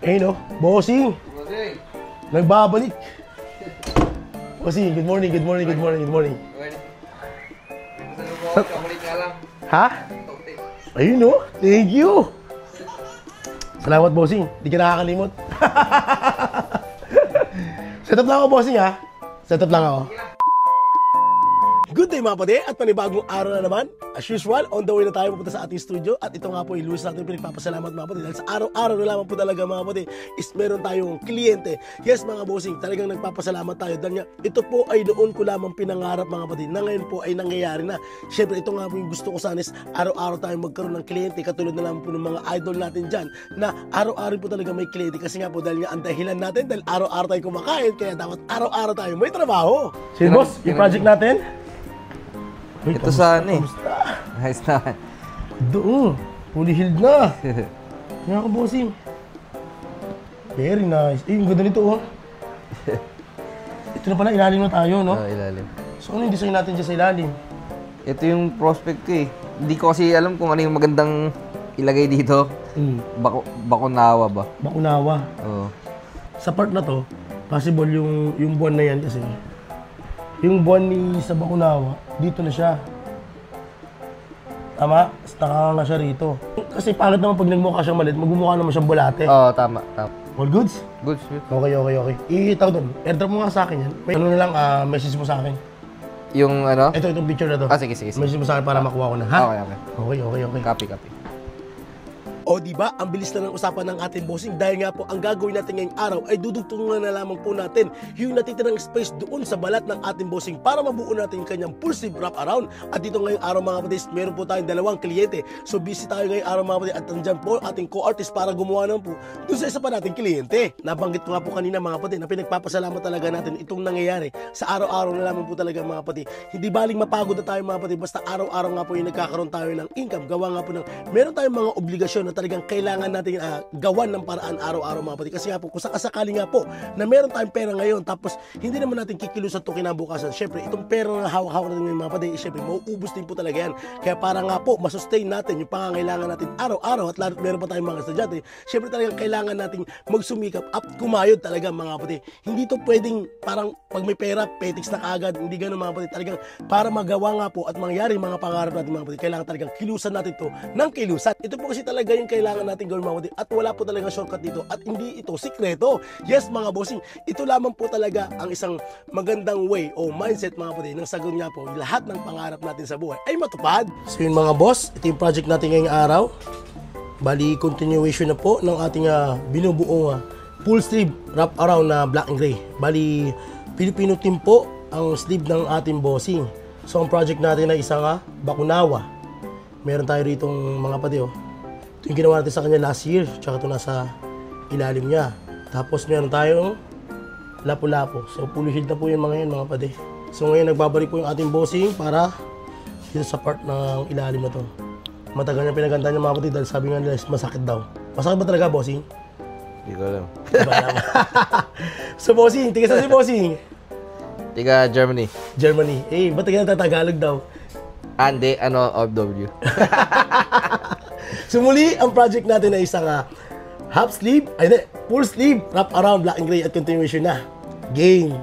Eh no, bossing! Bossing! Nagbabalik! Bossing, good morning, good morning, good morning, good morning. Kamulit nga lang. Ha? Ayun no, thank you! Salamat bossing, di ka nakakalimot. Set up lang ako bossing ha. Set up lang ako. Good day mga pade at panibagong araw na naman. As usual, on the way na tayo pupunta sa ating studio. At ito nga po, iluwis natin pinagpapasalamat mga pade. Dahil sa araw-araw na lamang po talaga mga pade is meron tayong kliyente. Yes mga bossing, talagang nagpapasalamat tayo. Dahil nga, ito po ay noon ko lamang pinangarap mga pade. Na ngayon po ay nangyayari na. Siyempre, ito nga po yung gusto ko sana is araw-araw tayo magkaroon ng kliyente. Katulad na lamang po ng mga idol natin dyan. Na araw-araw po talaga may kliyente. Kasi nga po, dahil nga ang dahilan natin, dahil araw-araw tayo kumakain. Kaya dapat araw-araw tayo may trabaho. Sige boss, yung project natin. Wait, ito saan eh? Nice na. Doon. Fully healed na. Kaya ka bossing. Very nice. Eh, yung ganda nito oh. Ito na pala, ilalim na tayo, no? Oo, ilalim. So ano yung design natin dyan sa ilalim? Ito yung prospect ko eh. Hindi ko kasi alam kung ano yung magandang ilagay dito. Bakunawa ba? Bakunawa. Oo. Sa part na to, possible yung buwan na yan kasi. Yung buwan ni sa Bakunawa, dito na siya. Tama? Nakaka na siya rito. Kasi pangit naman pag nagmukha siyang maliit, magmumukha naman siyang bulate. Oo, tama, tama. All goods? Goods, good. Okay. Itawag doon. Airdrop mo nga sa akin yan. May ano na lang, message mo sa akin. Yung ano? Itong picture na to. Sige. Message mo sa akin para makuha ko na, ha? Okay. Copy. O diba, ang bilis na ng usapan ng ating bossing dahil nga po ang gagawin natin ngayong araw ay dudugtungan na lamang po natin yung natitirang space doon sa balat ng ating bossing para mabuo natin yung kanyang full sleeve wrap around. At dito ngayong araw mga kapatid, meron po tayong dalawang kliyente. So busy tayo ngayong araw mga kapatid at nandyan po ating co-artist para gumawa naman po doon sa isa pa nating kliyente. Nabanggit ko nga po kanina mga kapatid na pinagpapasalamat talaga natin itong nangyayari sa araw-araw na lamang po talaga mga kapatid. Hindi baling mapagod na tayo mga kapatid, basta araw-araw nga po yung nagkakaroon tayo ng income. Gawa nga po ng meron tayong mga obligasyon na talagang kailangan natin gawan ng paraan araw-araw mga kapatid. Kasi nga po, kung sakasakali nga po na meron tayong pera ngayon tapos hindi naman natin kikilusan ito kinabukasan, syempre itong pera na hawak-hawak natin ngayon mga kapatid, syempre mauubos din po talaga yan. Kaya para nga po masustain natin yung pangangailangan natin araw-araw at lalo meron pa tayong mga estudyante, syempre talagang kailangan nating magsumikap at kumayod talaga mga kapatid. Hindi to pwedeng parang pag may pera, petiks na kaagad, hindi ganun mga kapatid. Talagang para magawa nga po at mangyari mga pangarap natin mga kapatid, kailangan talagang kilusan natin to ng kilusan. Ito po kasi talaga yung kailangan natin gawin mga kapatid at wala po talaga shortcut dito at hindi ito sikreto. Yes mga bossing, ito lamang po talaga ang isang magandang way o mindset mga kapatid nang sagot nga po lahat ng pangarap natin sa buhay ay matupad. So yun mga boss, ito yung project natin ngayong araw. Bali continuation na po ng ating binubuong full sleeve wrap around na black and gray. Bali Filipino team po ang sleeve ng ating bossing. So ang project natin ay isang Bakunawa. Meron tayo ritong mga kapatid oh. Ito yung ginawa natin sa kanya last year, tsaka ito nasa ilalim niya. Tapos meron tayong lapu-lapo. So fully healed na po yung mga yun mga pade. So ngayon nagbabalik po yung ating bossing para dito sa part ng ilalim na to. Matagal niya pinaganda niya mga pade dahil sabi nga nila masakit daw. Masakit ba talaga bossing? Hindi ko alam. So bossing, tiga sa si bossing? Tiga Germany. Germany. Eh, ba't taga Tagalog daw? Hindi, OFW. So muli, ang project natin ay isang half sleeve, full sleeve, wrap around black and gray at continuation na. Game!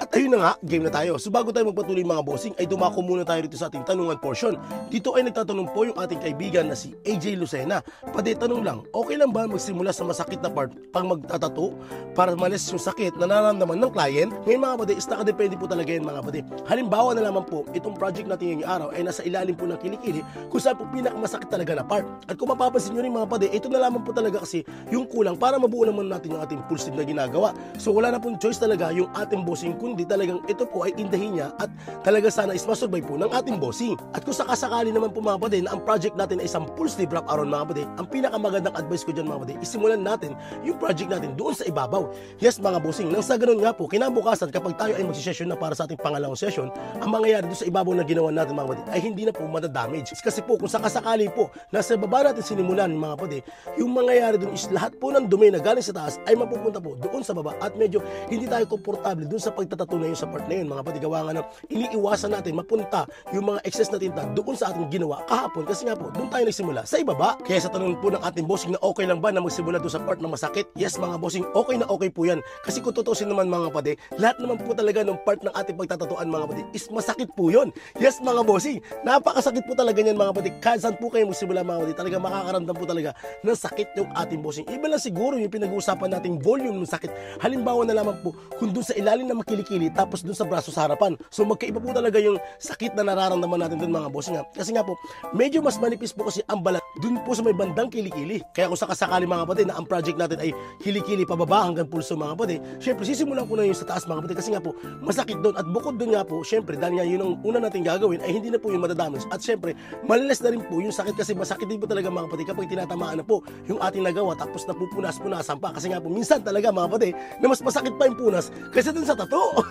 At ayun na nga, game na tayo. So bago tayo magpatuloy mga bossing, ay dumako muna tayo dito sa ating tanungan portion. Dito ay nagtatanong po yung ating kaibigan na si AJ Lucena. Pwede tanong lang, okay lang ba magsimula sa masakit na part pang magtatato para malis yung sakit na nararamdaman ng client? Ngayon mga kapatid, is nakadepende po talaga yan mga kapatid. Halimbawa na lamang po, itong project natin ngayong araw ay nasa ilalim po ng kilikili kung saan po pinakamasakit talaga na part. At kung mapapansin nyo rin mga kapatid, ito na lamang po talaga kasi yung kulang para mabuo naman natin yung ating full sleeve na ginagawa. So wala na pong choice talaga yung ating bossing kundi talagang ito po ay indahin niya at talaga sana is masurbay po ng ating bossing. At kung sakasakali naman po mga kapatid na ang project natin ay isang full sleeve wrap around mga kapatid, ang pinakamagandang advice ko dyan mga kapatid, isimulan natin yung project natin doon sa ibabaw. Yes mga bossing, nang sa ganun nga po, kinabukasan kapag tayo ay magsisession na para sa ating pangalawang session, ang mangyayari doon sa ibabaw na ginawa natin mga kapatid ay hindi na po madadamage. Kasi po kung sakasakali po nasa baba natin sinimulan mga kapatid, yung mangyayari doon is lahat po ng dumi na galing sa taas ay mapupunta po doon sa baba at medyo hindi tayo komportable doon sa pagtatato tattoo na yun sa part na yun, mga kapatid. Gawa nga ng iniiwasan natin mapunta yung mga excess na tinta doon sa ating ginawa kahapon, kasi nga po doon tayo nagsimula sa ibaba. Kaya sa tanong po ng ating bossing na okay lang ba na magsimula doon sa part na masakit, yes mga bossing, okay na okay po yan. Kasi kung tutusin naman mga kapatid, lahat naman po talaga ng part ng ating pagtatatuan mga kapatid is masakit po yun. Yes mga bossing, napakasakit po talaga yan mga kapatid. Kahit saan po kayo magsimula mga kapatid, talaga makakaramdam po talaga ng sakit yung ating bossing. Iba lang siguro yung pinag-uusapan nating volume ng sakit. Halimbawa na lamang po kung doon sa ilalim na makilikili tapos doon sa braso sa harapan. So magkaiba po talaga yung sakit na nararamdaman natin doon mga bossing. Kasi nga po, medyo mas manipis po kasi ang balat doon po sa may bandang kilikili. Kaya kung sakasakali mga kapatid na ang project natin ay kilikili pababa hanggang pulso mga kapatid, syempre sisimulan ko na yung sa taas mga kapatid, kasi nga po masakit doon. At bukod doon nga po, syempre dahil nga yun ang una natin gagawin ay hindi na po yung madadamage. At syempre malilas na rin po yung sakit, kasi masakit din po talaga mga kapatid kapag tinatamaan na po yung ating nagawa tapos napupunas-punasan pa. Kasi nga po minsan talaga mga kapatid na mas masakit pa yung punas kaysa dun sa tattoo.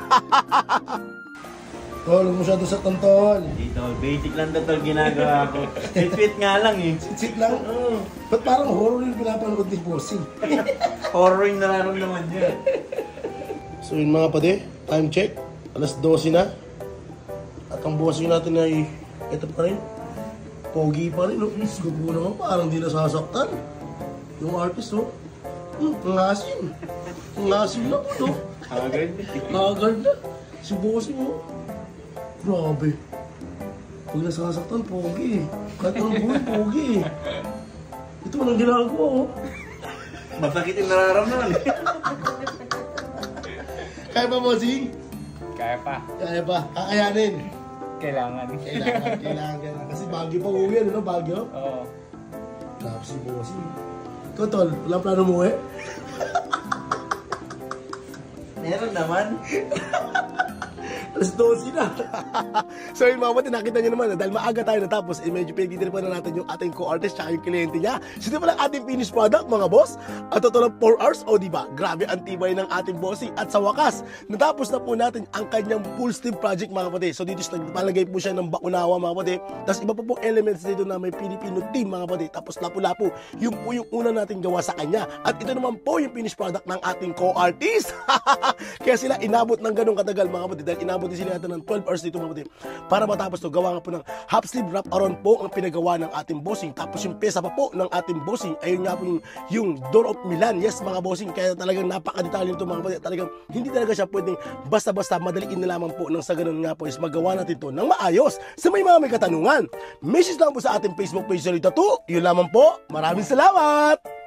Tol, huwag masyado sa tol. Dito, basic lang na tol ginagawa ko. Sit-sit nga lang eh. Sit lang? Oo. Ba't parang horror yung pinapanood ni bossing? Horror yung nararamdaman niya. So yun mga kapatid, time check. Alas 12 na. At ang bossing natin ay ito pa rin. Pogi pa rin. Gupo naman, parang di nasasaktan. Yung artist, oh. Ang asin. Ang asin na po, no? Agad. Agad na. Si bossing, oh. Grabe. Pag nasasaktan, pogi. Kahit anong buhay, pogi. Ito anong ginagawa, oh. Masakit yung nararamdaman. Kaya pa, bossing? Kaya pa. Kaya pa. Kakayanin. Kailangan. Kailangan. Kasi Baguio pa uwi, ano, Baguio? Oo. Grabe si bossing. Ikaw, tol, walang plano mo, eh? Meron naman. Alas 12 na. So yun mga kapatid, nakita nyo naman na dahil maaga tayo natapos, medyo pinagtitripan na natin yung ating co-artist tsaka yung kliyente niya. So ito pala ang ating finished product mga boss. At totoo lang 4 hours, o diba? Grabe ang tibay ng ating bossing. At sa wakas, natapos na po natin ang kanyang full steam project mga kapatid. So dito nagpalagay po siya ng bakunawa mga kapatid. Tapos iba pa pong elements dito na may Filipino team mga kapatid. Tapos lapu-lapu, yung po yung una natin gawa sa kanya. At ito naman po yung finished product ng ating co-artist. Kaya sila inabot ng ganong katagal mga kapatid. Dahil inabot din sila ng 12 hours dito mga kapatid. Para matapos to, gawa nga po ng half sleeve wrap around po ang pinagawa ng ating bossing. Tapos yung pesa pa po ng ating bossing, ayun nga po yung Door of Milan. Yes mga bossing, kaya talagang napaka-detalye nito mga kapatid. Talagang hindi talaga siya pwedeng basta-basta madaliin na lamang po nang sa ganun nga po is magawa natin to ng maayos. Sa may mga may katanungan, message lang po sa ating Facebook page sa Tattoo. Yun lamang po. Maraming salamat!